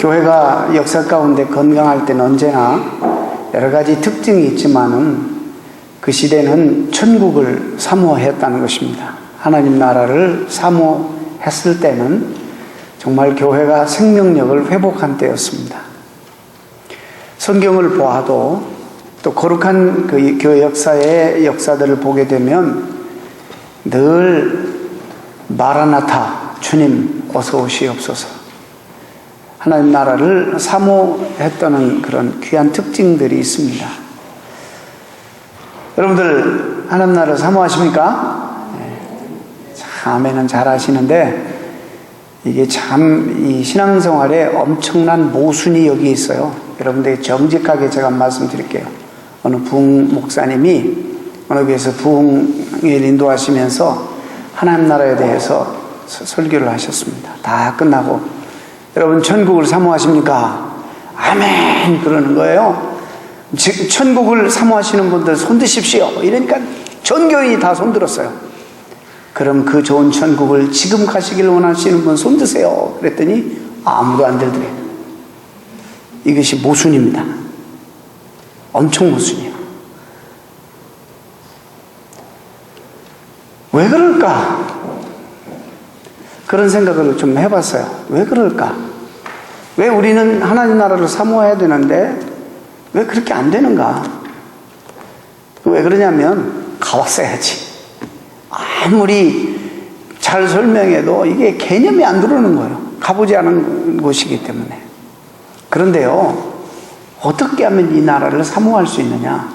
교회가 역사 가운데 건강할 때는 언제나 여러 가지 특징이 있지만은 그 시대는 천국을 사모했다는 것입니다. 하나님 나라를 사모했을 때는 정말 교회가 생명력을 회복한 때였습니다. 성경을 보아도 또 거룩한 그 교회 역사의 역사들을 보게 되면 늘 마라나타, 주님 어서 오시옵소서, 하나님 나라를 사모했다는 그런 귀한 특징들이 있습니다. 여러분들 하나님 나라를 사모하십니까? 참 아멘은 잘 하시는데 이게 참 이 신앙생활에 엄청난 모순이 여기 있어요. 여러분들 정직하게 제가 말씀드릴게요. 어느 부흥 목사님이 어느 교회에서 부흥을 인도하시면서 하나님 나라에 대해서 설교를 하셨습니다. 다 끝나고 여러분 천국을 사모하십니까? 아멘 그러는 거예요. 천국을 사모하시는 분들 손 드십시오. 이러니까 전 교인이 다 손 들었어요. 그럼 그 좋은 천국을 지금 가시길 원하시는 분 손 드세요. 그랬더니 아무도 안 들더래요. 이것이 모순입니다. 엄청 모순이에요. 왜 그럴까? 그런 생각을 좀 해봤어요. 왜 그럴까? 왜 우리는 하나님 나라를 사모해야 되는데 왜 그렇게 안 되는가? 왜 그러냐면 가봤어야지. 아무리 잘 설명해도 이게 개념이 안 들어오는 거예요. 가보지 않은 곳이기 때문에. 그런데요, 어떻게 하면 이 나라를 사모할 수 있느냐?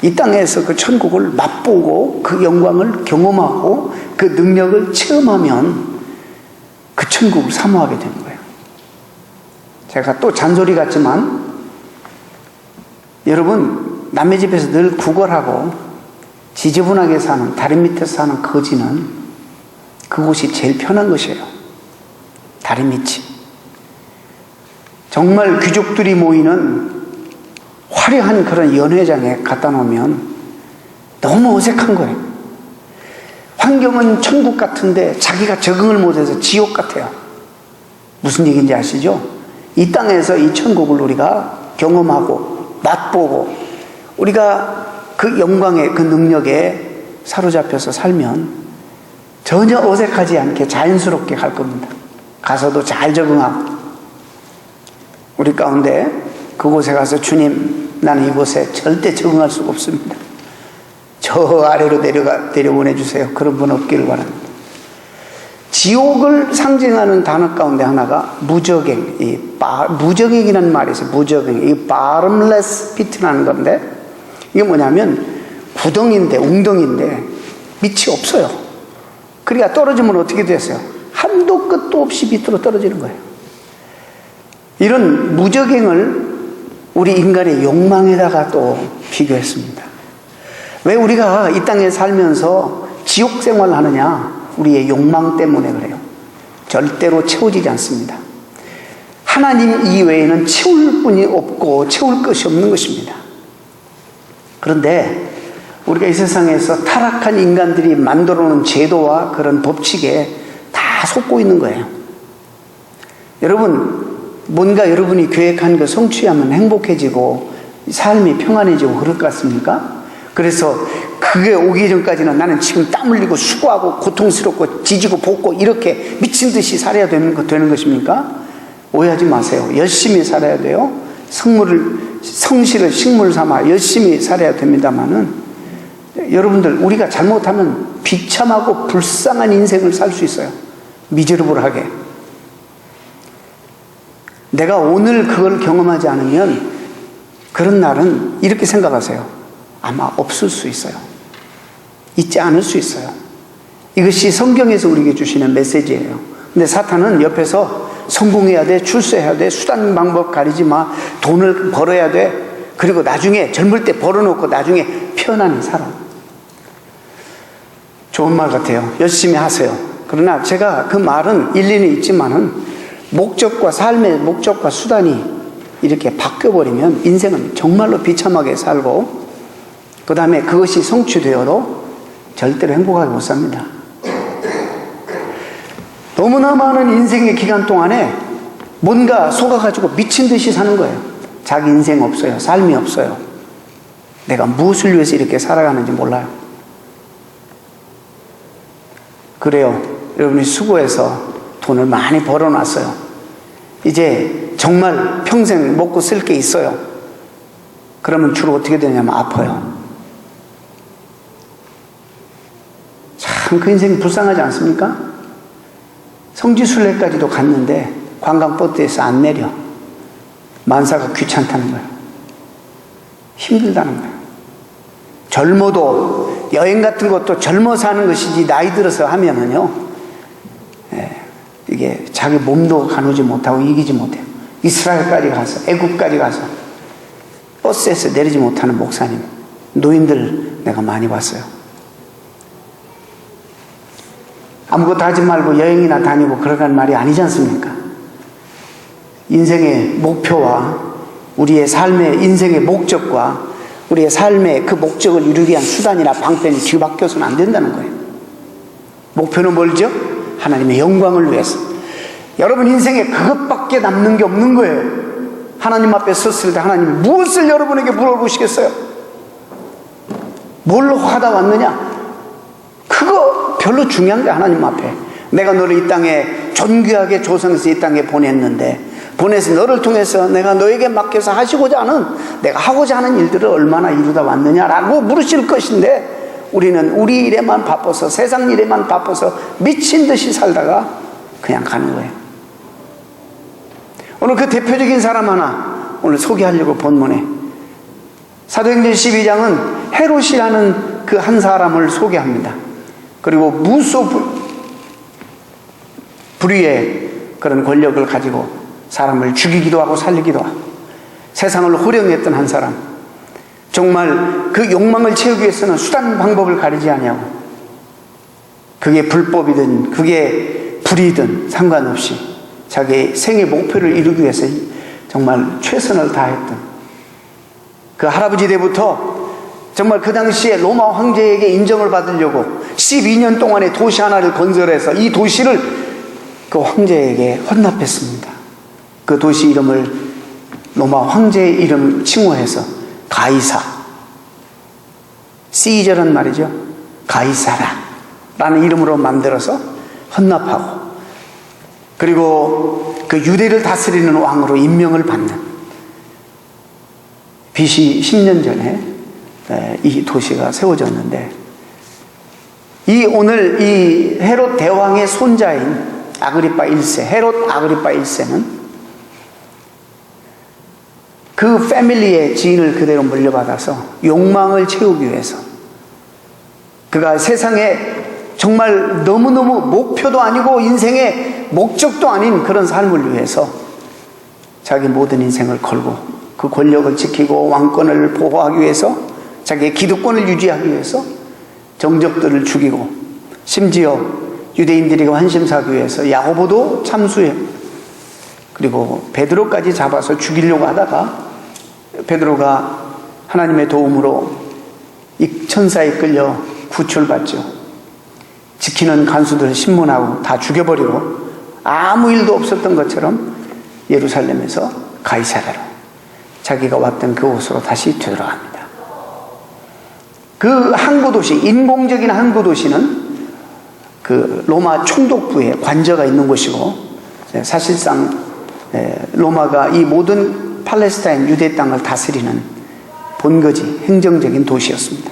이 땅에서 그 천국을 맛보고 그 영광을 경험하고 그 능력을 체험하면 그 천국을 사모하게 되는 거예요. 제가 또 잔소리 같지만 여러분 남의 집에서 늘 구걸하고 지저분하게 사는, 다리 밑에서 사는 거지는 그곳이 제일 편한 것이에요. 다리 밑이. 정말 귀족들이 모이는 화려한 그런 연회장에 갖다 놓으면 너무 어색한 거예요. 환경은 천국 같은데 자기가 적응을 못해서 지옥 같아요. 무슨 얘기인지 아시죠? 이 땅에서 이 천국을 우리가 경험하고 맛보고 우리가 그 영광의 그 능력에 사로잡혀서 살면 전혀 어색하지 않게 자연스럽게 갈 겁니다. 가서도 잘 적응하고 우리 가운데 그곳에 가서 주님 나는 이곳에 절대 적응할 수가 없습니다. 저 아래로 내려보내주세요. 그런 분 없기를 바랍니다. 지옥을 상징하는 단어 가운데 하나가 무저갱, 무저갱이라는 말이 있어요. 무저갱, 이 bottomless pit라는 건데 이게 뭐냐면 구덩이인데 웅덩이인데 밑이 없어요. 그러니까 떨어지면 어떻게 됐어요? 한도 끝도 없이 밑으로 떨어지는 거예요. 이런 무저갱을 우리 인간의 욕망에다가 또 비교했습니다. 왜 우리가 이 땅에 살면서 지옥 생활을 하느냐? 우리의 욕망 때문에 그래요. 절대로 채워지지 않습니다. 하나님 이외에는 채울 분이 없고 채울 것이 없는 것입니다. 그런데 우리가 이 세상에서 타락한 인간들이 만들어 놓은 제도와 그런 법칙에 다 속고 있는 거예요. 여러분, 뭔가 여러분이 계획한 거 성취하면 행복해지고 삶이 평안해지고 그럴 것 같습니까? 그래서 그게 오기 전까지는 나는 지금 땀 흘리고 수고하고 고통스럽고 지지고 볶고 이렇게 미친 듯이 살아야 되는 것입니까? 오해하지 마세요. 열심히 살아야 돼요. 성실을 식물 삼아 열심히 살아야 됩니다만은 여러분들 우리가 잘못하면 비참하고 불쌍한 인생을 살 수 있어요. 미저러블하게. 내가 오늘 그걸 경험하지 않으면 그런 날은 이렇게 생각하세요. 아마 없을 수 있어요. 있지 않을 수 있어요. 이것이 성경에서 우리에게 주시는 메시지예요. 근데 사탄은 옆에서 성공해야 돼, 출세해야 돼, 수단 방법 가리지 마, 돈을 벌어야 돼, 그리고 나중에 젊을 때 벌어놓고 나중에 편안히 살아. 좋은 말 같아요. 열심히 하세요. 그러나 제가 그 말은 일리는 있지만은 목적과 삶의 목적과 수단이 이렇게 바뀌어버리면 인생은 정말로 비참하게 살고 그 다음에 그것이 성취되어도 절대로 행복하게 못 삽니다. 너무나 많은 인생의 기간 동안에 뭔가 속아가지고 미친 듯이 사는 거예요. 자기 인생 없어요. 삶이 없어요. 내가 무엇을 위해서 이렇게 살아가는지 몰라요. 그래요. 여러분이 수고해서 돈을 많이 벌어놨어요. 이제 정말 평생 먹고 쓸 게 있어요. 그러면 주로 어떻게 되냐면 아파요. 참 그 인생이 불쌍하지 않습니까? 성지순례까지도 갔는데 관광버스에서 안 내려. 만사가 귀찮다는 거예요. 힘들다는 거예요. 젊어도 여행 같은 것도 젊어서 하는 것이지 나이 들어서 하면은요, 이게 자기 몸도 가누지 못하고 이기지 못해요. 이스라엘까지 가서, 애국까지 가서 버스에서 내리지 못하는 목사님, 노인들 내가 많이 봤어요. 아무것도 하지 말고 여행이나 다니고 그러라는 말이 아니지 않습니까? 인생의 목표와 우리의 삶의 인생의 목적과 우리의 삶의 그 목적을 이루기 위한 수단이나 방편이 뒤바뀌어서는 안 된다는 거예요. 목표는 뭘죠? 하나님의 영광을 위해서. 여러분 인생에 그것밖에 남는 게 없는 거예요. 하나님 앞에 섰을 때 하나님이 무엇을 여러분에게 물어보시겠어요? 뭘로 하다 왔느냐? 그거 별로 중요한 게 하나님 앞에. 내가 너를 이 땅에 존귀하게 조성해서 이 땅에 보내서 너를 통해서 내가 너에게 맡겨서 하시고자 하는, 내가 하고자 하는 일들을 얼마나 이루다 왔느냐라고 물으실 것인데, 우리는 우리 일에만 바빠서, 세상 일에만 바빠서 미친 듯이 살다가 그냥 가는 거예요. 오늘 그 대표적인 사람 하나 오늘 소개하려고 본문에, 사도행전 12장은 헤롯이라는 그 한 사람을 소개합니다. 그리고 불의의 그런 권력을 가지고 사람을 죽이기도 하고 살리기도 하고 세상을 호령했던 한 사람, 정말 그 욕망을 채우기 위해서는 수단 방법을 가리지 아니하고, 그게 불법이든 그게 불의든 상관없이 자기의 생의 목표를 이루기 위해서 정말 최선을 다했던 그 할아버지 때부터 정말 그 당시에 로마 황제에게 인정을 받으려고 12년 동안의 도시 하나를 건설해서 이 도시를 그 황제에게 헌납했습니다. 그 도시 이름을 로마 황제의 이름 칭호해서 가이사, 시저란 말이죠. 가이사라라는 이름으로 만들어서 헌납하고, 그리고 그 유대를 다스리는 왕으로 임명을 받는, BC 10년 전에 이 도시가 세워졌는데, 오늘 이 헤롯 대왕의 손자인 아그리파 1세, 헤롯 아그리파 1세는 그 패밀리의 지인을 그대로 물려받아서 욕망을 채우기 위해서, 그가 세상에 정말 너무너무 목표도 아니고 인생의 목적도 아닌 그런 삶을 위해서 자기 모든 인생을 걸고 그 권력을 지키고 왕권을 보호하기 위해서, 자기의 기득권을 유지하기 위해서 정적들을 죽이고, 심지어 유대인들이 환심사기 위해서 야고보도 참수해, 그리고 베드로까지 잡아서 죽이려고 하다가 베드로가 하나님의 도움으로 천사에 끌려 구출받죠. 지키는 간수들을 신문하고 다 죽여버리고 아무 일도 없었던 것처럼 예루살렘에서 가이사랴로, 자기가 왔던 그곳으로 다시 되돌아갑니다. 그 항구도시, 인공적인 항구도시는 그 로마 총독부에 관저가 있는 곳이고, 사실상 로마가 이 모든 팔레스타인 유대 땅을 다스리는 본거지, 행정적인 도시였습니다.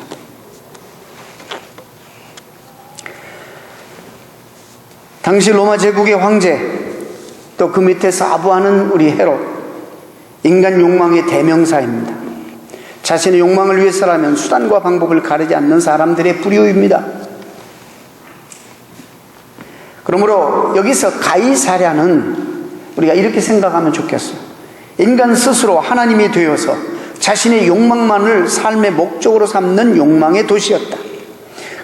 당시 로마 제국의 황제, 또 그 밑에서 아부하는 우리 헤롯, 인간 욕망의 대명사입니다. 자신의 욕망을 위해서라면 수단과 방법을 가리지 않는 사람들의 불효입니다. 그러므로 여기서 가이사랴는 우리가 이렇게 생각하면 좋겠어요. 인간 스스로 하나님이 되어서 자신의 욕망만을 삶의 목적으로 삼는 욕망의 도시였다.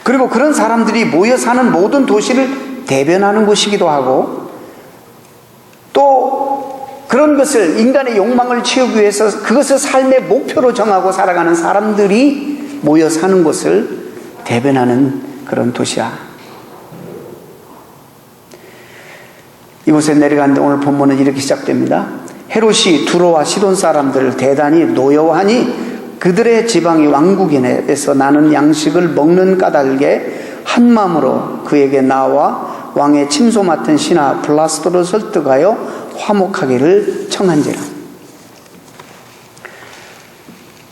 그리고 그런 사람들이 모여 사는 모든 도시를 대변하는 곳이기도 하고, 또 그런 것을, 인간의 욕망을 채우기 위해서 그것을 삶의 목표로 정하고 살아가는 사람들이 모여 사는 곳을 대변하는 그런 도시야. 이곳에 내려가는데 오늘 본문은 이렇게 시작됩니다. 헤롯이 두로와 시돈 사람들을 대단히 노여워하니 그들의 지방이 왕국인에서 나는 양식을 먹는 까닭에 한 마음으로 그에게 나와 왕의 침소 맡은 신하 블라스도를 설득하여 화목하기를 청한지라.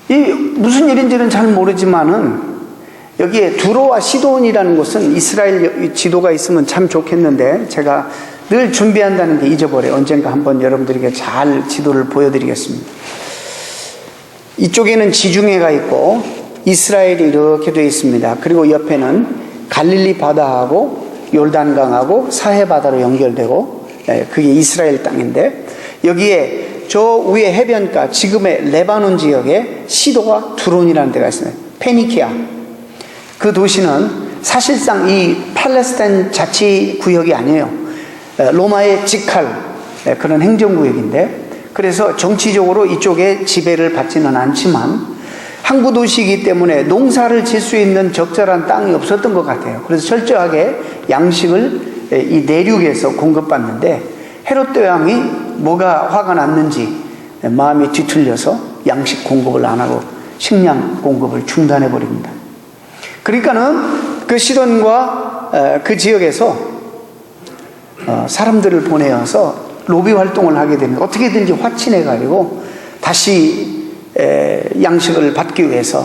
이 무슨 일인지는 잘 모르지만은 여기에 두로와 시돈이라는 곳은 이스라엘 지도가 있으면 참 좋겠는데 제가 늘 준비한다는 게 잊어버려요. 언젠가 한번 여러분들에게 잘 지도를 보여드리겠습니다. 이쪽에는 지중해가 있고 이스라엘이 이렇게 되어 있습니다. 그리고 옆에는 갈릴리 바다하고 요르단강하고 사해 바다로 연결되고 그게 이스라엘 땅인데 여기에 저 위에 해변가 지금의 레바논 지역에 시도와 두론이라는 데가 있습니다. 페니키아. 그 도시는 사실상 이 팔레스타인 자치구역이 아니에요. 로마의 직할 그런 행정구역인데 그래서 정치적으로 이쪽에 지배를 받지는 않지만 항구 도시이기 때문에 농사를 질 수 있는 적절한 땅이 없었던 것 같아요. 그래서 철저하게 양식을 이 내륙에서 공급받는데 헤롯 대왕이 뭐가 화가 났는지 마음이 뒤틀려서 양식 공급을 안 하고 식량 공급을 중단해 버립니다. 그러니까는 그 시돈과 그 지역에서 사람들을 보내어서 로비 활동을 하게 됩니다. 어떻게든지 화친해 가지고 다시 양식을 받기 위해서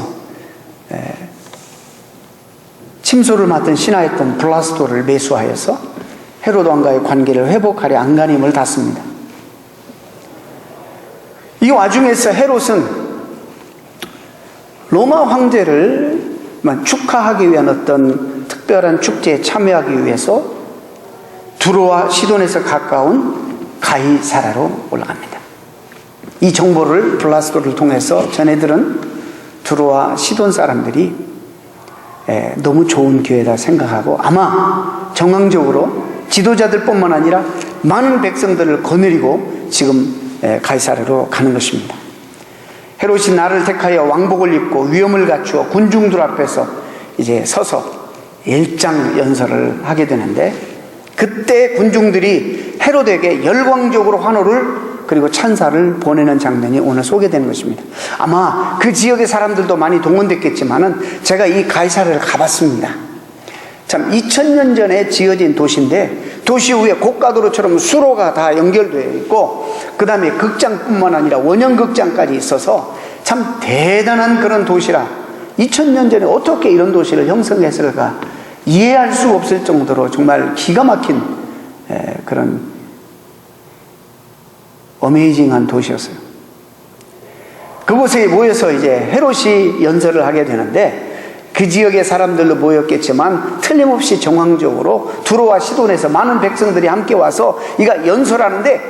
침소를 맡은 신하였던 블라스도를 매수하여서 헤롯 왕과의 관계를 회복하려 안간힘을 닫습니다. 이 와중에서 헤롯은 로마 황제를 축하하기 위한 어떤 특별한 축제에 참여하기 위해서 두로와 시돈에서 가까운 가이사라로 올라갑니다. 이 정보를 블라스도를 통해서 전해들은 두로와 시돈 사람들이 너무 좋은 기회다 생각하고 아마 정황적으로 지도자들뿐만 아니라 많은 백성들을 거느리고 지금 가이사라로 가는 것입니다. 헤롯이 나를 택하여 왕복을 입고 위엄을 갖추어 군중들 앞에서 이제 서서 일장 연설을 하게 되는데 그때 군중들이 헤롯에게 열광적으로 환호를 그리고 찬사를 보내는 장면이 오늘 소개되는 것입니다. 아마 그 지역의 사람들도 많이 동원됐겠지만은 제가 이 가이사라를 가봤습니다. 참 2000년 전에 지어진 도시인데 도시 위에 고가도로처럼 수로가 다 연결되어 있고 그 다음에 극장뿐만 아니라 원형극장까지 있어서 참 대단한 그런 도시라 2000년 전에 어떻게 이런 도시를 형성했을까 이해할 수 없을 정도로 정말 기가 막힌 그런 어메이징한 도시였어요. 그곳에 모여서 이제 헤롯이 연설을 하게 되는데 그 지역의 사람들로 모였겠지만 틀림없이 정황적으로 두로와 시돈에서 많은 백성들이 함께 와서 이가 연설하는데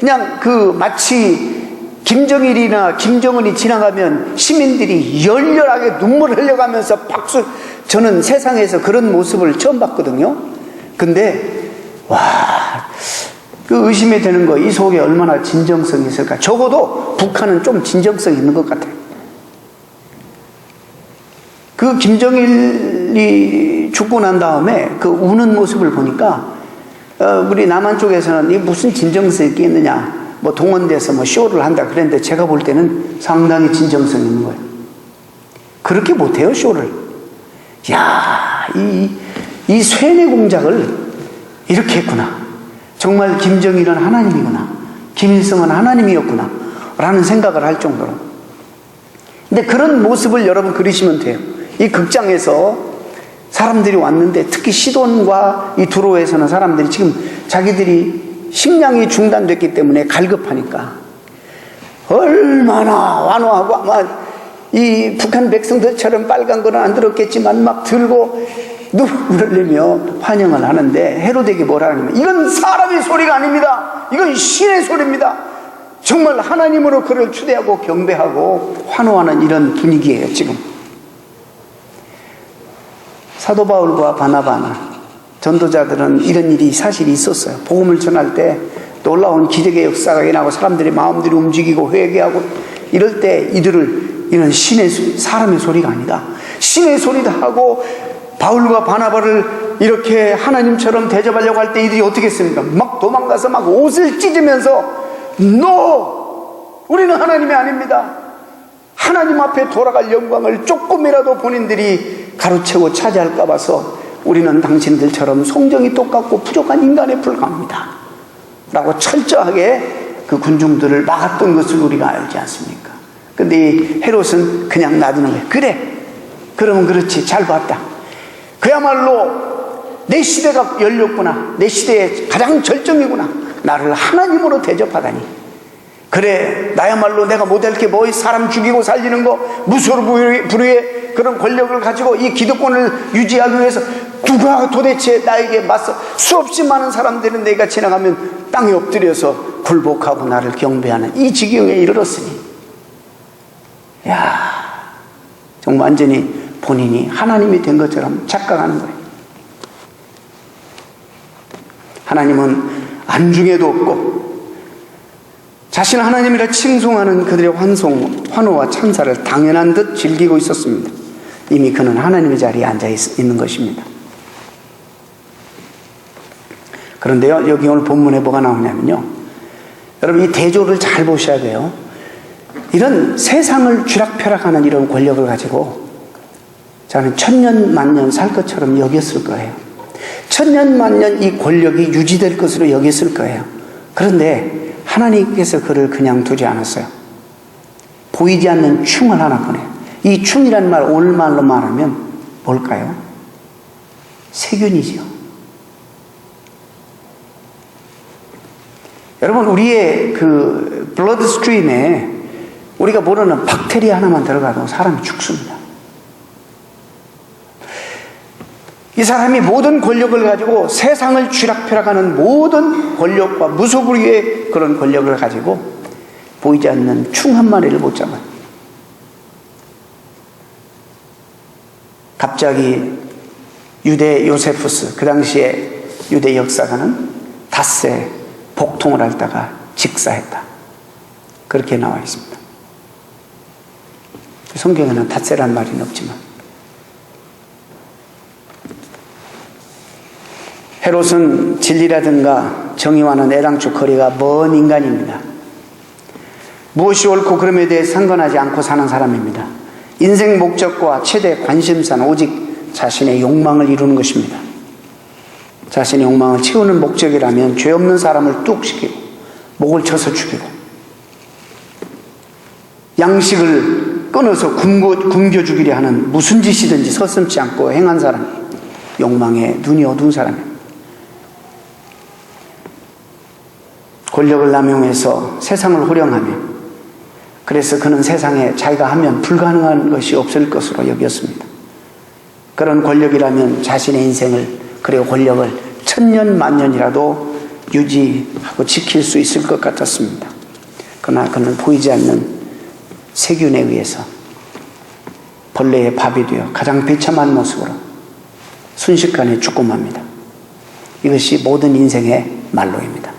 그냥 그 마치 김정일이나 김정은이 지나가면 시민들이 열렬하게 눈물을 흘려가면서 박수. 저는 세상에서 그런 모습을 처음 봤거든요. 근데 그 의심이 되는 거, 이 속에 얼마나 진정성이 있을까. 적어도 북한은 좀 진정성이 있는 것 같아요. 그 김정일이 죽고 난 다음에 그 우는 모습을 보니까 우리 남한 쪽에서는 이게 무슨 진정성이 있겠느냐, 뭐 동원돼서 뭐 쇼를 한다 그랬는데 제가 볼 때는 상당히 진정성이 있는 거예요. 그렇게 못해요, 쇼를. 야, 이 쇠뇌 공작을 이렇게 했구나. 정말 김정일은 하나님이구나. 김일성은 하나님이었구나. 라는 생각을 할 정도로. 근데 그런 모습을 여러분 그리시면 돼요. 이 극장에서 사람들이 왔는데 특히 시돈과 이 두로에서는 사람들이 지금 자기들이 식량이 중단됐기 때문에 갈급하니까 얼마나 완화하고 아마 이 북한 백성들처럼 빨간 거는 안 들었겠지만 막 들고 눈물을 흘리며 환영을 하는데 헤롯에게 뭐라 하냐면 이건 사람의 소리가 아닙니다. 이건 신의 소리입니다. 정말 하나님으로 그를 추대하고 경배하고 환호하는 이런 분위기예요. 지금 사도 바울과 바나바나 전도자들은 이런 일이 사실 있었어요. 복음을 전할 때 놀라운 기적의 역사가 일어나고 사람들의 마음들이 움직이고 회개하고 이럴 때 이런 신의 사람의 소리가 아니다. 신의 소리다 하고 바울과 바나바를 이렇게 하나님처럼 대접하려고 할 때 이들이 어떻게 했습니까? 막 도망가서 막 옷을 찢으면서 NO! 우리는 하나님이 아닙니다. 하나님 앞에 돌아갈 영광을 조금이라도 본인들이 가로채고 차지할까 봐서 우리는 당신들처럼 성정이 똑같고 부족한 인간에 불과합니다 라고 철저하게 그 군중들을 막았던 것을 우리가 알지 않습니까? 근데 이 헤롯은 그냥 놔두는 거예요. 그래, 그러면 그렇지, 잘 봤다. 그야말로 내 시대가 열렸구나, 내 시대의 가장 절정이구나, 나를 하나님으로 대접하다니. 그래, 나야말로 내가 못할 게 뭐, 사람 죽이고 살리는 거, 무소부르의 그런 권력을 가지고 이 기득권을 유지하기 위해서 누가 도대체 나에게 맞서, 수없이 많은 사람들은 내가 지나가면 땅에 엎드려서 굴복하고 나를 경배하는 이 지경에 이르렀으니, 야, 정말 완전히 본인이 하나님이 된 것처럼 착각하는 거예요. 하나님은 안중에도 없고 자신 하나님이라 칭송하는 그들의 환호와 찬사를 당연한 듯 즐기고 있었습니다. 이미 그는 하나님의 자리에 앉아 있는 것입니다. 그런데요, 여기 오늘 본문에 뭐가 나오냐면요, 여러분 이 대조를 잘 보셔야 돼요. 이런 세상을 쥐락펴락하는 이런 권력을 가지고 저는 천년 만년 살 것처럼 여겼을 거예요. 천년 만년 이 권력이 유지될 것으로 여겼을 거예요. 그런데 하나님께서 그를 그냥 두지 않았어요. 보이지 않는 충을 하나 보내요. 이 충이라는 말 오늘말로 말하면 뭘까요? 세균이죠. 여러분, 우리의 그 블러드 스트림에 우리가 모르는 박테리아 하나만 들어가도 사람이 죽습니다. 이 사람이 모든 권력을 가지고 세상을 쥐락펴락하는 모든 권력과 무소불위의 그런 권력을 가지고 보이지 않는 충 한 마리를 못 잡아요. 갑자기 유대 요세푸스, 그 당시에 유대 역사가는 닷새 복통을 앓다가 직사했다, 그렇게 나와 있습니다. 성경에는 닷새란 말은 없지만, 헤롯은 진리라든가 정의와는 애당초 거리가 먼 인간입니다. 무엇이 옳고 그름에 대해 상관하지 않고 사는 사람입니다. 인생 목적과 최대 관심사는 오직 자신의 욕망을 이루는 것입니다. 자신의 욕망을 채우는 목적이라면 죄 없는 사람을 뚝 시키고 목을 쳐서 죽이고 양식을 끊어서 굶겨 죽이려 하는 무슨 짓이든지 서슴지 않고 행한 사람이 욕망에 눈이 어두운 사람입니다. 권력을 남용해서 세상을 호령하며, 그래서 그는 세상에 자기가 하면 불가능한 것이 없을 것으로 여겼습니다. 그런 권력이라면 자신의 인생을, 그리고 권력을 천년 만년이라도 유지하고 지킬 수 있을 것 같았습니다. 그러나 그는 보이지 않는 세균에 의해서 벌레의 밥이 되어 가장 비참한 모습으로 순식간에 죽고 맙니다. 이것이 모든 인생의 말로입니다.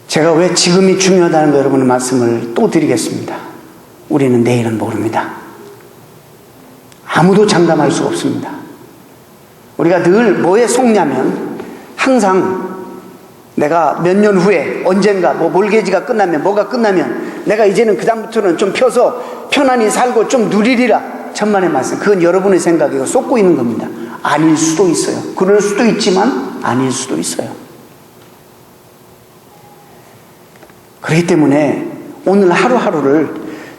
제가 왜 지금이 중요하다는 거 여러분의 말씀을 또 드리겠습니다. 우리는 내일은 모릅니다. 아무도 장담할 수 없습니다. 우리가 늘 뭐에 속냐면, 항상 내가 몇 년 후에 언젠가 몰개지가 끝나면, 뭐가 끝나면 내가 이제는 그다음부터는 좀 펴서 편안히 살고 좀 누리리라, 천만의 말씀. 그건 여러분의 생각이고 쏟고 있는 겁니다. 아닐 수도 있어요. 그럴 수도 있지만 아닐 수도 있어요. 그렇기 때문에 오늘 하루하루를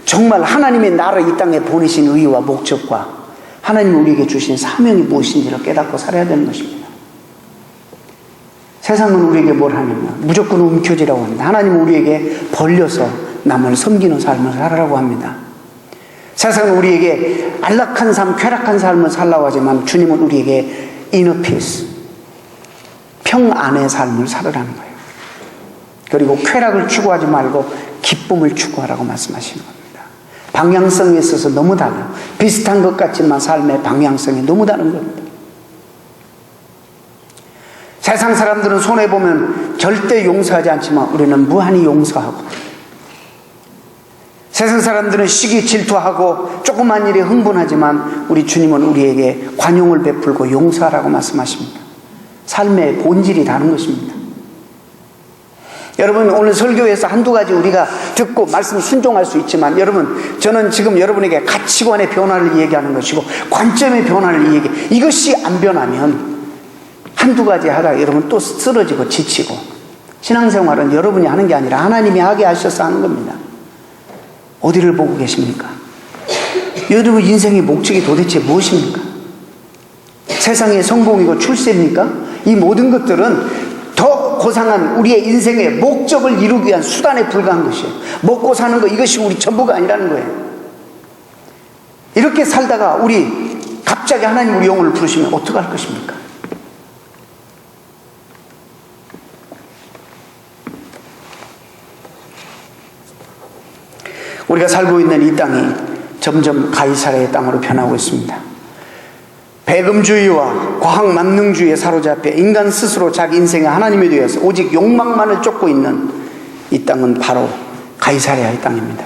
정말 하나님의 나를 이 땅에 보내신 의의와 목적과 하나님이 우리에게 주신 사명이 무엇인지를 깨닫고 살아야 되는 것입니다. 세상은 우리에게 뭘 하냐면 무조건 움켜쥐라고 합니다. 하나님은 우리에게 벌려서 남을 섬기는 삶을 살아라고 합니다. 세상은 우리에게 안락한 삶, 쾌락한 삶을 살라고 하지만 주님은 우리에게 inner peace, 평안의 삶을 살으라는 거예요. 그리고 쾌락을 추구하지 말고 기쁨을 추구하라고 말씀하시는 겁니다. 방향성에 있어서 너무 달라요. 비슷한 것 같지만 삶의 방향성이 너무 다른 겁니다. 세상 사람들은 손해보면 절대 용서하지 않지만 우리는 무한히 용서하고, 세상 사람들은 시기 질투하고 조그만 일에 흥분하지만 우리 주님은 우리에게 관용을 베풀고 용서하라고 말씀하십니다. 삶의 본질이 다른 것입니다. 여러분, 오늘 설교에서 한두 가지 우리가 듣고 말씀 순종할 수 있지만, 여러분, 저는 지금 여러분에게 가치관의 변화를 얘기하는 것이고 관점의 변화를 얘기해. 이것이 안 변하면 한두 가지 하다가 여러분 또 쓰러지고 지치고, 신앙생활은 여러분이 하는 게 아니라 하나님이 하게 하셔서 하는 겁니다. 어디를 보고 계십니까? 여러분 인생의 목적이 도대체 무엇입니까? 세상의 성공이고 출세입니까? 이 모든 것들은 더 고상한 우리의 인생의 목적을 이루기 위한 수단에 불과한 것이에요. 먹고 사는 거, 이것이 우리 전부가 아니라는 거예요. 이렇게 살다가 우리 갑자기 하나님 우리 영혼을 부르시면 어떡할 것입니까? 우리가 살고 있는 이 땅이 점점 가이사랴의 땅으로 변하고 있습니다. 배금주의와 과학만능주의에 사로잡혀 인간 스스로 자기 인생의 하나님이 되어서 오직 욕망만을 쫓고 있는 이 땅은 바로 가이사랴의 땅입니다.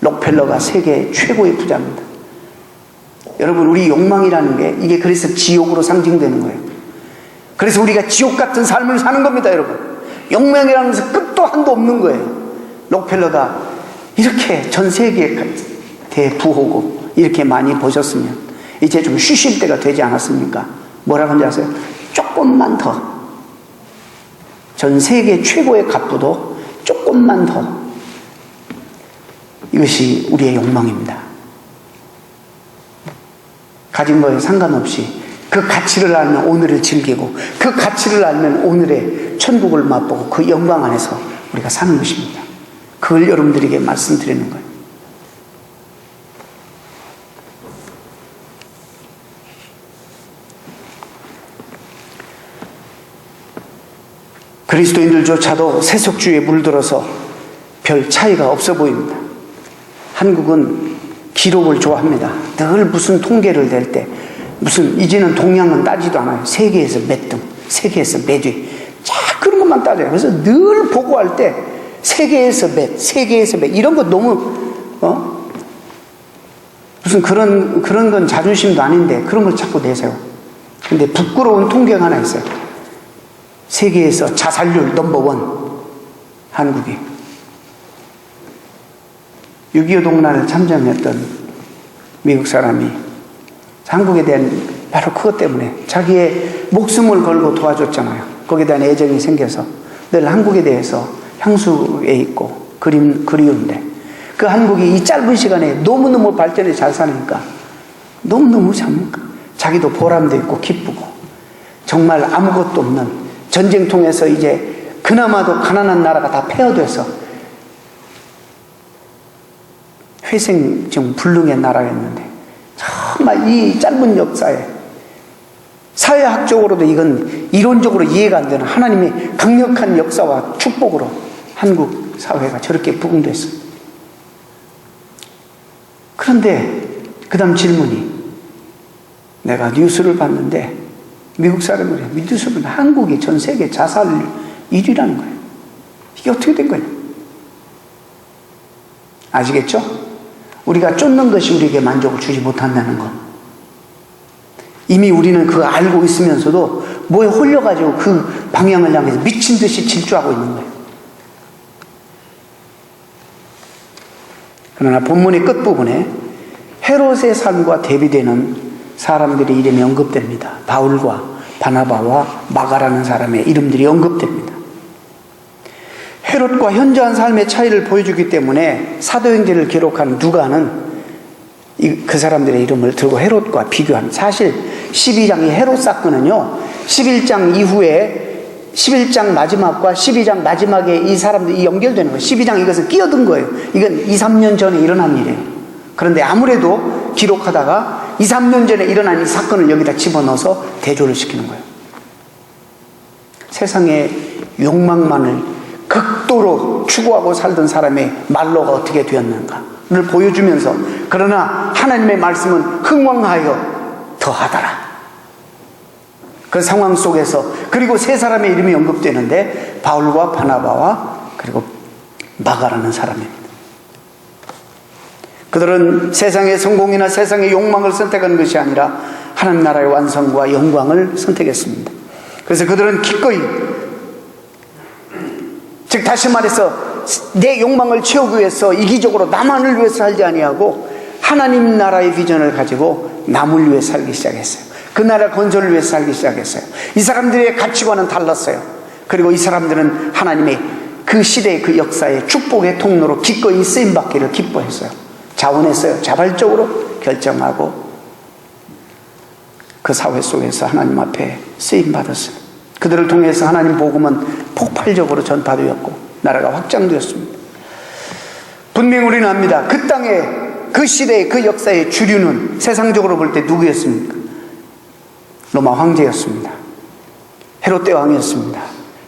록펠러가 세계 최고의 부자입니다. 여러분, 우리 욕망이라는 게 이게 그래서 지옥으로 상징되는 거예요. 그래서 우리가 지옥 같은 삶을 사는 겁니다, 여러분. 욕망이라는 것은 끝도 한도 없는 거예요. 록펠러가 이렇게 전 세계에 대부호고 이렇게 많이 보셨으면 이제 좀 쉬실 때가 되지 않았습니까? 뭐라고 하는지 아세요? 조금만 더. 전 세계 최고의 갑부도 조금만 더. 이것이 우리의 욕망입니다. 가진 거에 상관없이 그 가치를 알면 오늘을 즐기고, 그 가치를 알면 오늘의 천국을 맛보고 그 영광 안에서 우리가 사는 것입니다. 그걸 여러분들에게 말씀드리는 거예요. 그리스도인들조차도 세속주의에 물들어서 별 차이가 없어 보입니다. 한국은 기록을 좋아합니다. 늘 무슨 통계를 낼 때 무슨 이제는 동양은 따지도 않아요. 세계에서 몇 등, 세계에서 몇 위, 자 그런 것만 따져요. 그래서 늘 보고할 때 세계에서 몇, 세계에서 몇, 이런 거 너무 무슨 그런 건 자존심도 아닌데 그런 걸 자꾸 내세요. 근데 부끄러운 통계가 하나 있어요. 세계에서 자살률 넘버원 한국이. 6.25 동란을 참전했던 미국 사람이 한국에 대한 바로 그것 때문에 자기의 목숨을 걸고 도와줬잖아요. 거기에 대한 애정이 생겨서 늘 한국에 대해서 향수에 있고 그리운데, 그 한국이 이 짧은 시간에 너무너무 발전해 잘 사니까 너무너무 자기도 보람도 있고 기쁘고, 정말 아무것도 없는 전쟁 통해서 이제 그나마도 가난한 나라가 다 폐허돼서 회생 불능의 나라였는데, 정말 이 짧은 역사에 사회학적으로도 이건 이론적으로 이해가 안 되는 하나님의 강력한 역사와 축복으로 한국 사회가 저렇게 부흥됐어요. 그런데 그 다음 질문이, 내가 뉴스를 봤는데 미국 사람들이 뉴스를 보면 한국이 전 세계 자살률 1위라는 거예요. 이게 어떻게 된 거예요? 아시겠죠? 우리가 쫓는 것이 우리에게 만족을 주지 못한다는 것. 이미 우리는 그거 알고 있으면서도 뭐에 홀려가지고 그 방향을 향해서 미친 듯이 질주하고 있는 거예요. 그러나 본문의 끝부분에 헤롯의 삶과 대비되는 사람들의 이름이 언급됩니다. 바울과 바나바와 마가라는 사람의 이름들이 언급됩니다. 헤롯과 현저한 삶의 차이를 보여주기 때문에 사도행전을 기록한 누가는 그 사람들의 이름을 들고 헤롯과 비교합니다. 사실 12장이 헤롯 사건은요, 11장 이후에 11장 마지막과 12장 마지막에 이 사람들이 연결되는 거예요. 12장 이것은 끼어든 거예요. 이건 2, 3년 전에 일어난 일이에요. 그런데 아무래도 기록하다가 2, 3년 전에 일어난 이 사건을 여기다 집어넣어서 대조를 시키는 거예요. 세상의 욕망만을 극도로 추구하고 살던 사람의 말로가 어떻게 되었는가를 보여주면서, 그러나 하나님의 말씀은 흥왕하여 더하더라. 그 상황 속에서, 그리고 세 사람의 이름이 언급되는데 바울과 바나바와 그리고 마가라는 사람입니다. 그들은 세상의 성공이나 세상의 욕망을 선택한 것이 아니라 하나님 나라의 완성과 영광을 선택했습니다. 그래서 그들은 기꺼이, 즉 다시 말해서 내 욕망을 채우기 위해서 이기적으로 나만을 위해서 살지 아니하고 하나님 나라의 비전을 가지고 남을 위해 살기 시작했어요. 그 나라 건설을 위해서 살기 시작했어요. 이 사람들의 가치관은 달랐어요. 그리고 이 사람들은 하나님의 그 시대의 그 역사의 축복의 통로로 기꺼이 쓰임받기를 기뻐했어요. 자원했어요. 자발적으로 결정하고 그 사회 속에서 하나님 앞에 쓰임받았어요. 그들을 통해서 하나님 복음은 폭발적으로 전파되었고 나라가 확장되었습니다. 분명히 우리는 압니다. 그 땅에 그 시대의 그 역사의 주류는 세상적으로 볼 때 누구였습니까? 로마 황제였습니다. 헤롯 대왕이었습니다.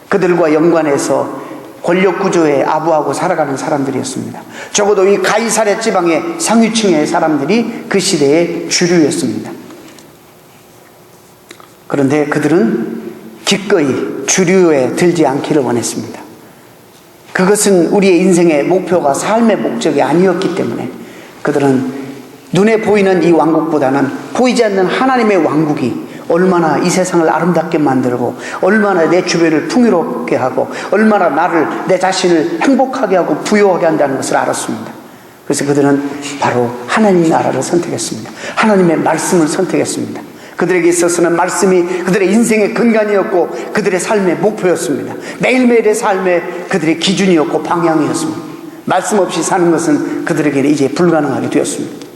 그들과 연관해서 권력 구조에 아부하고 살아가는 사람들이었습니다. 적어도 이 가이사랴 지방의 상위층의 사람들이 그 시대의 주류였습니다. 그런데 그들은 기꺼이 주류에 들지 않기를 원했습니다. 그것은 우리의 인생의 목표가 삶의 목적이 아니었기 때문에 그들은 눈에 보이는 이 왕국보다는 보이지 않는 하나님의 왕국이 얼마나 이 세상을 아름답게 만들고 얼마나 내 주변을 풍요롭게 하고 얼마나 나를, 내 자신을 행복하게 하고 부유하게 한다는 것을 알았습니다. 그래서 그들은 바로 하나님 나라를 선택했습니다. 하나님의 말씀을 선택했습니다. 그들에게 있어서는 말씀이 그들의 인생의 근간이었고 그들의 삶의 목표였습니다. 매일매일의 삶의 그들의 기준이었고 방향이었습니다. 말씀 없이 사는 것은 그들에게는 이제 불가능하게 되었습니다.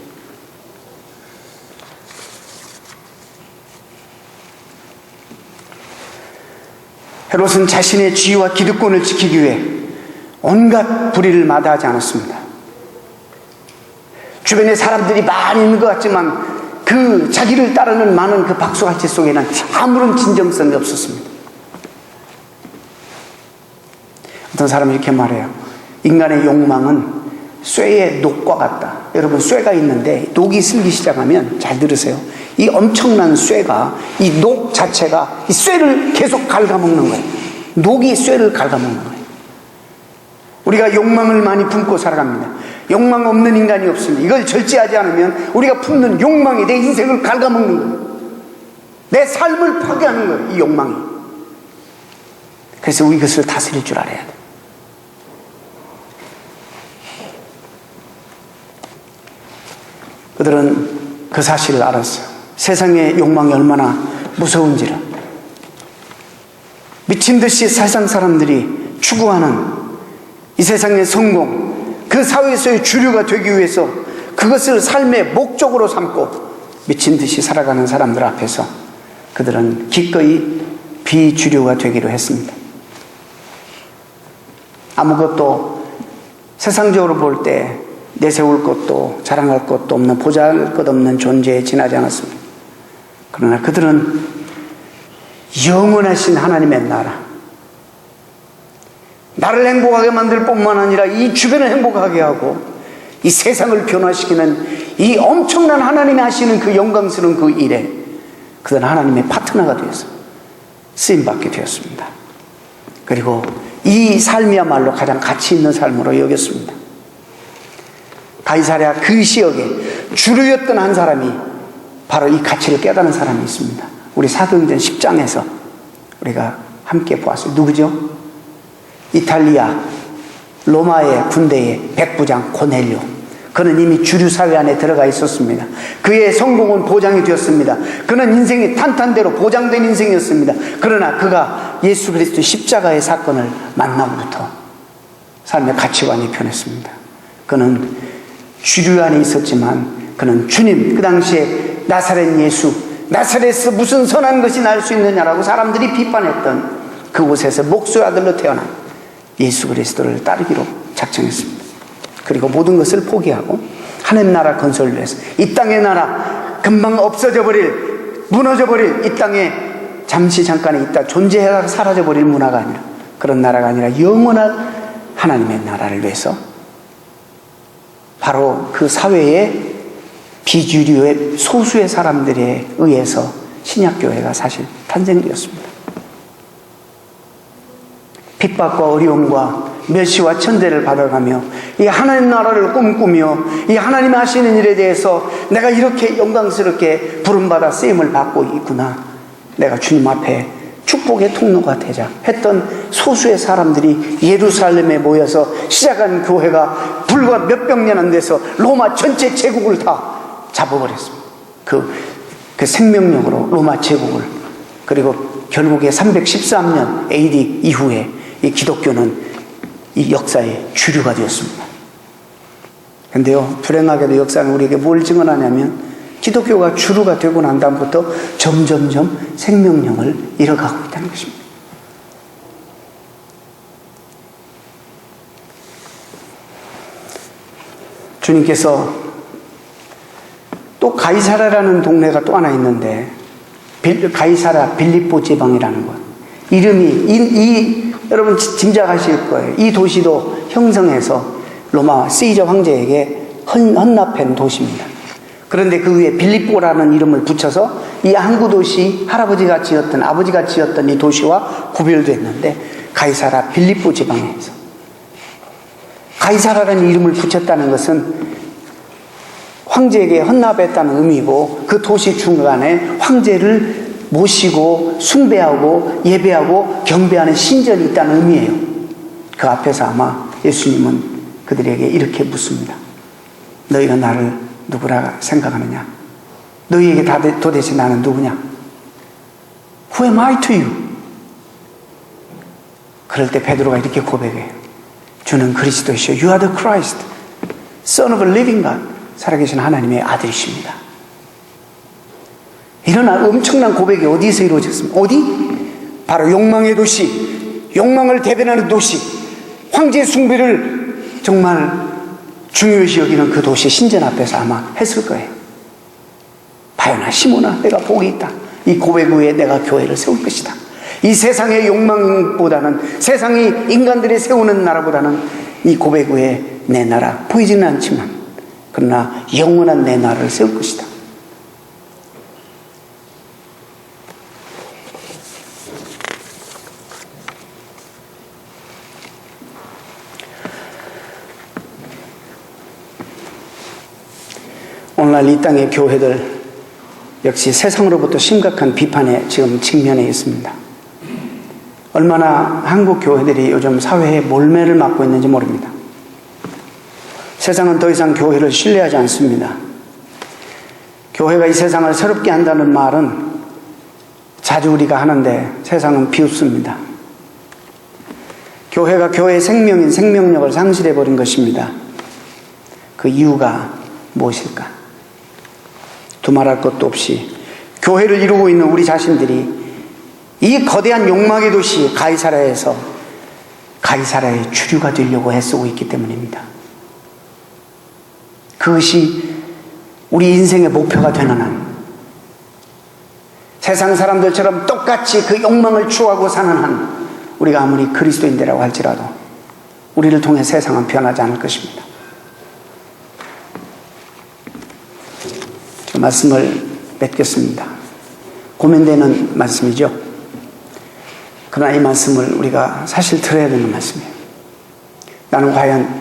헤롯은 자신의 지위와 기득권을 지키기 위해 온갖 불의를 마다하지 않았습니다. 주변에 사람들이 많이 있는 것 같지만 그 자기를 따르는 많은 그 박수갈채 속에는 아무런 진정성이 없었습니다. 어떤 사람이 이렇게 말해요. 인간의 욕망은 쇠의 녹과 같다. 여러분, 쇠가 있는데 녹이 슬기 시작하면, 잘 들으세요, 이 엄청난 쇠가, 이 녹 자체가 이 쇠를 계속 갉아먹는 거예요. 녹이 쇠를 갉아먹는 거예요. 우리가 욕망을 많이 품고 살아갑니다. 욕망 없는 인간이 없습니다. 이걸 절제하지 않으면 우리가 품는 욕망이 내 인생을 갉아먹는 거예요. 내 삶을 파괴하는 거예요, 이 욕망이. 그래서 우리 이것을 다스릴 줄 알아야 돼요. 그들은 그 사실을 알았어요. 세상의 욕망이 얼마나 무서운지를. 미친 듯이 세상 사람들이 추구하는 이 세상의 성공, 그 사회에서의 주류가 되기 위해서 그것을 삶의 목적으로 삼고 미친 듯이 살아가는 사람들 앞에서 그들은 기꺼이 비주류가 되기로 했습니다. 아무것도 세상적으로 볼 때 내세울 것도 자랑할 것도 없는, 보잘것없는 존재에 지나지 않았습니다. 그러나 그들은 영원하신 하나님의 나라, 나를 행복하게 만들 뿐만 아니라 이 주변을 행복하게 하고 이 세상을 변화시키는 이 엄청난 하나님이 하시는 그 영광스러운 그 일에 그들은 하나님의 파트너가 되어서 쓰임받게 되었습니다. 그리고 이 삶이야말로 가장 가치 있는 삶으로 여겼습니다. 가이사랴 그 지역에 주류였던 한 사람이 바로 이 가치를 깨달은 사람이 있습니다. 우리 사도행전 10장에서 우리가 함께 보았어요. 누구죠? 이탈리아 로마의 군대의 백부장 고넬료. 그는 이미 주류사회 안에 들어가 있었습니다. 그의 성공은 보장이 되었습니다. 그는 인생이 탄탄대로 보장된 인생이었습니다. 그러나 그가 예수 그리스도의 십자가의 사건을 만나고부터 삶의 가치관이 변했습니다. 그는 주류 안에 있었지만 그는 주님, 그 당시에 나사렛 예수, 나사렛에서 무슨 선한 것이 날 수 있느냐라고 사람들이 비판했던 그곳에서 목수의 아들로 태어난 예수 그리스도를 따르기로 작정했습니다. 그리고 모든 것을 포기하고 하나님 나라 건설을 위해서 이 땅의 나라, 금방 없어져 버릴, 무너져 버릴 이 땅에 잠시 잠깐에 있다 존재하다가 사라져 버릴 문화가 아니라, 그런 나라가 아니라 영원한 하나님의 나라를 위해서 바로 그 사회의 비주류의 소수의 사람들에 의해서 신약교회가 사실 탄생되었습니다. 핍박과 어려움과 멸시와 천대를 받아가며 이 하나님 나라를 꿈꾸며 이 하나님이 하시는 일에 대해서 내가 이렇게 영광스럽게 부름받아 쓰임을 받고 있구나, 내가 주님 앞에 축복의 통로가 되자 했던 소수의 사람들이 예루살렘에 모여서 시작한 교회가 불과 몇백 년 안 돼서 로마 전체 제국을 다 잡아버렸습니다. 그 생명력으로 로마 제국을. 그리고 결국에 313년 AD 이후에 이 기독교는 이 역사의 주류가 되었습니다. 근데요, 불행하게도 역사는 우리에게 뭘 증언하냐면 기독교가 주류가 되고 난 다음부터 점점점 생명력을 잃어가고 있다는 것입니다. 주님께서 또 가이사라라는 동네가 또 하나 있는데, 가이사라 빌립보 지방이라는 것, 이름이 여러분 짐작하실 거예요. 이 도시도 형성해서 로마 시저 황제에게 헌납한 도시입니다. 그런데 그 위에 빌립보라는 이름을 붙여서 이 항구 도시, 할아버지가 지었던, 아버지가 지었던 이 도시와 구별됐는데, 가이사라 빌립보 지방에서 가이사라라는 이름을 붙였다는 것은 황제에게 헌납했다는 의미고, 그 도시 중간에 황제를 모시고 숭배하고 예배하고 경배하는 신전이 있다는 의미예요. 그 앞에서 아마 예수님은 그들에게 이렇게 묻습니다. 너희가 나를 누구라 생각하느냐? 너희에게 도대체 나는 누구냐? Who am I to you? 그럴 때 베드로가 이렇게 고백해요. 주는 그리스도이시오. You are the Christ, Son of a living God. 살아계신 하나님의 아들이십니다. 이런 엄청난 고백이 어디서 이루어졌습니까? 어디? 바로 욕망의 도시, 욕망을 대변하는 도시, 황제 숭배를 정말 중요시 여기는 그 도시 신전 앞에서 아마 했을 거예요. 바요나 시모나, 내가 복이 있다. 이 고백 위에 내가 교회를 세울 것이다. 이 세상의 욕망보다는, 세상이 인간들이 세우는 나라보다는 이 고백 위에 내 나라 보이지는 않지만 그러나 영원한 내 나라를 세울 것이다. 오늘날 이 땅의 교회들 역시 세상으로부터 심각한 비판에 지금 직면해 있습니다. 얼마나 한국 교회들이 요즘 사회에 몰매를 맞고 있는지 모릅니다. 세상은 더 이상 교회를 신뢰하지 않습니다. 교회가 이 세상을 새롭게 한다는 말은 자주 우리가 하는데 세상은 비웃습니다. 교회가 교회의 생명인 생명력을 상실해버린 것입니다. 그 이유가 무엇일까? 두말할 것도 없이 교회를 이루고 있는 우리 자신들이 이 거대한 욕망의 도시 가이사라에서 가이사라의 주류가 되려고 애쓰고 있기 때문입니다. 그것이 우리 인생의 목표가 되는 한, 세상 사람들처럼 똑같이 그 욕망을 추구하고 사는 한, 우리가 아무리 그리스도인이라고 할지라도 우리를 통해 세상은 변하지 않을 것입니다. 그 말씀을 맺겠습니다. 고민되는 말씀이죠. 그러나 이 말씀을 우리가 사실 들어야 되는 말씀이에요. 나는 과연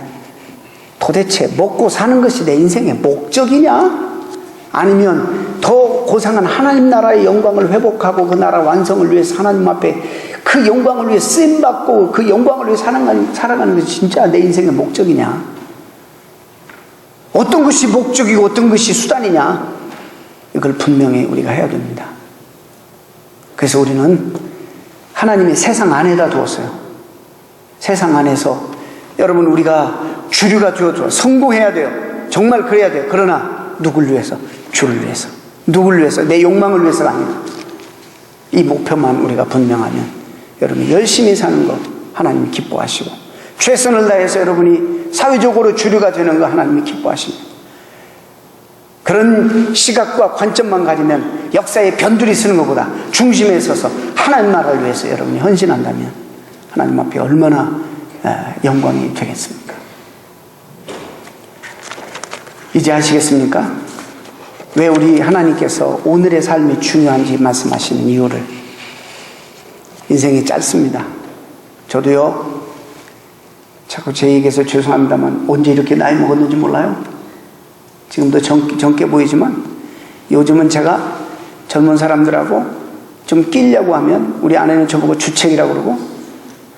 도대체 먹고 사는 것이 내 인생의 목적이냐? 아니면 더 고상한 하나님 나라의 영광을 회복하고 그 나라 완성을 위해서 하나님 앞에 그 영광을 위해 쓰임받고 그 영광을 위해 살아가는 것이 진짜 내 인생의 목적이냐? 어떤 것이 목적이고 어떤 것이 수단이냐? 이걸 분명히 우리가 해야 됩니다. 그래서 우리는 하나님이 세상 안에다 두었어요. 세상 안에서 여러분 우리가 주류가 되어줘 성공해야 돼요. 정말 그래야 돼요. 그러나 누굴 위해서? 주를 위해서. 누굴 위해서? 내 욕망을 위해서가 아니다. 이 목표만 우리가 분명하면 여러분이 열심히 사는 거 하나님이 기뻐하시고, 최선을 다해서 여러분이 사회적으로 주류가 되는 거 하나님이 기뻐하십니다. 그런 시각과 관점만 가지면 역사에 변두리 서는 것보다 중심에 서서 하나님 나라를 위해서 여러분이 헌신한다면 하나님 앞에 얼마나 영광이 되겠습니까? 이제 아시겠습니까? 왜 우리 하나님께서 오늘의 삶이 중요한지 말씀하시는 이유를. 인생이 짧습니다. 저도요, 자꾸 제 얘기해서 죄송합니다만 언제 이렇게 나이 먹었는지 몰라요. 지금도 젊게 보이지만 요즘은 제가 젊은 사람들하고 좀 끼려고 하면 우리 아내는 저보고 주책이라고 그러고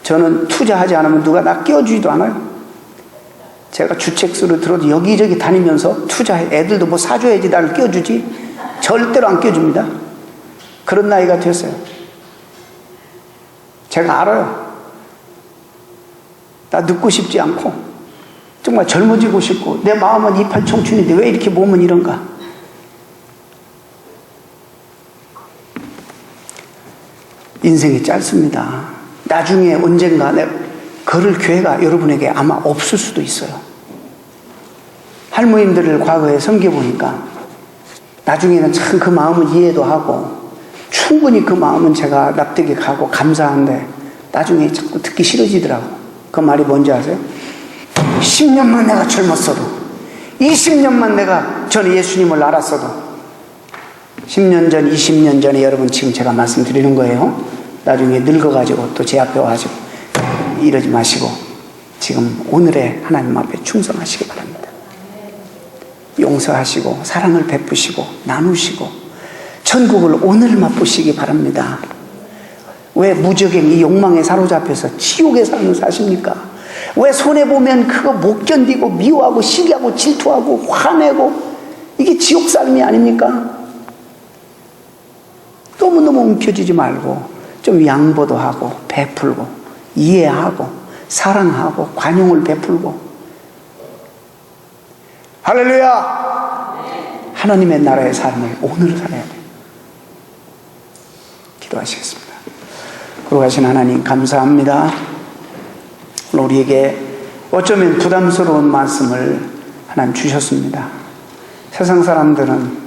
저는 투자하지 않으면 누가 나 끼워주지도 않아요. 제가 주책수를 들어도 여기저기 다니면서 투자해. 애들도 뭐 사줘야지 나를 끼워주지. 절대로 안 끼워줍니다. 그런 나이가 됐어요. 제가 알아요. 나 늙고 싶지 않고 정말 젊어지고 싶고 내 마음은 이팔 청춘인데 왜 이렇게 몸은 이런가. 인생이 짧습니다. 나중에 언젠가 걸을 기회가 여러분에게 아마 없을 수도 있어요. 할머님들을 과거에 섬겨보니까 나중에는 참 그 마음을 이해도 하고 충분히 그 마음은 제가 납득이 가고 감사한데 나중에 자꾸 듣기 싫어지더라고. 그 말이 뭔지 아세요? 10년만 내가 젊었어도 20년만 내가 전에 예수님을 알았어도 10년 전 20년 전에 여러분 지금 제가 말씀드리는 거예요. 나중에 늙어가지고 또 제 앞에 와가지고 이러지 마시고 지금 오늘의 하나님 앞에 충성하시기 바랍니다. 용서하시고 사랑을 베푸시고 나누시고 천국을 오늘 맛보시기 바랍니다. 왜 무적행 이 욕망에 사로잡혀서 지옥의 삶을 사십니까? 왜 손해보면 그거 못 견디고 미워하고 시기하고 질투하고 화내고 이게 지옥 삶이 아닙니까? 너무너무 움켜쥐지 말고 좀 양보도 하고 베풀고 이해하고 사랑하고 관용을 베풀고 할렐루야! 하나님의 나라의 삶을 오늘 살아야 돼요. 기도하시겠습니다. 거룩하신 하나님 감사합니다. 오늘 우리에게 어쩌면 부담스러운 말씀을 하나님 주셨습니다. 세상 사람들은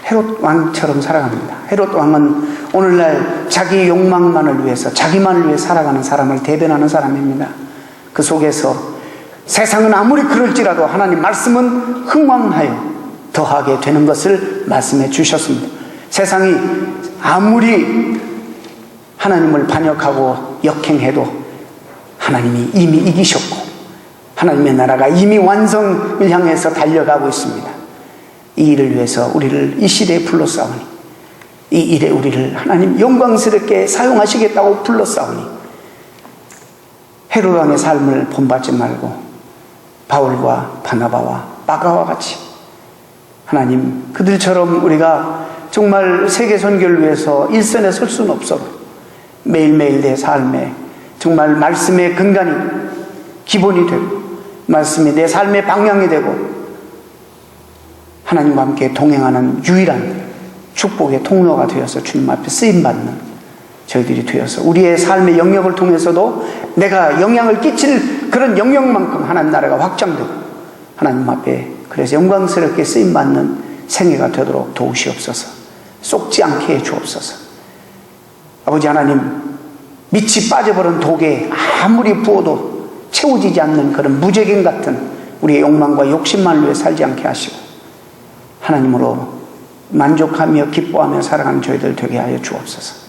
헤롯 왕처럼 살아갑니다. 헤롯 왕은 오늘날 자기 욕망만을 위해서 자기만을 위해 살아가는 사람을 대변하는 사람입니다. 그 속에서 세상은 아무리 그럴지라도 하나님 말씀은 흥왕하여 더하게 되는 것을 말씀해 주셨습니다. 세상이 아무리 하나님을 반역하고 역행해도 하나님이 이미 이기셨고 하나님의 나라가 이미 완성을 향해서 달려가고 있습니다. 이 일을 위해서 우리를 이 시대에 불러싸우니 이 일에 우리를 하나님 영광스럽게 사용하시겠다고 불러싸우니 헤롯 왕의 삶을 본받지 말고 바울과 바나바와 마가와 같이 하나님 그들처럼 우리가 정말 세계 선교를 위해서 일선에 설 수는 없어도 매일매일 내 삶에 정말 말씀의 근간이 기본이 되고 말씀이 내 삶의 방향이 되고 하나님과 함께 동행하는 유일한 축복의 통로가 되어서 주님 앞에 쓰임받는 저희들이 되어서 우리의 삶의 영역을 통해서도 내가 영향을 끼칠 그런 영역만큼 하나님 나라가 확장되고 하나님 앞에 그래서 영광스럽게 쓰임받는 생애가 되도록 도우시옵소서. 쏙지 않게 해 주옵소서. 아버지 하나님, 밑이 빠져버린 독에 아무리 부어도 채워지지 않는 그런 무제갱 같은 우리의 욕망과 욕심만을 위해 살지 않게 하시고 하나님으로 만족하며 기뻐하며 살아가는 저희들 되게 하여 주옵소서.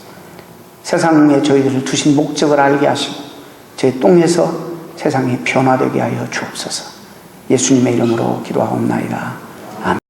세상에 저희들을 두신 목적을 알게 하시고 저희 똥에서 세상이 변화되게 하여 주옵소서. 예수님의 이름으로 기도하옵나이다.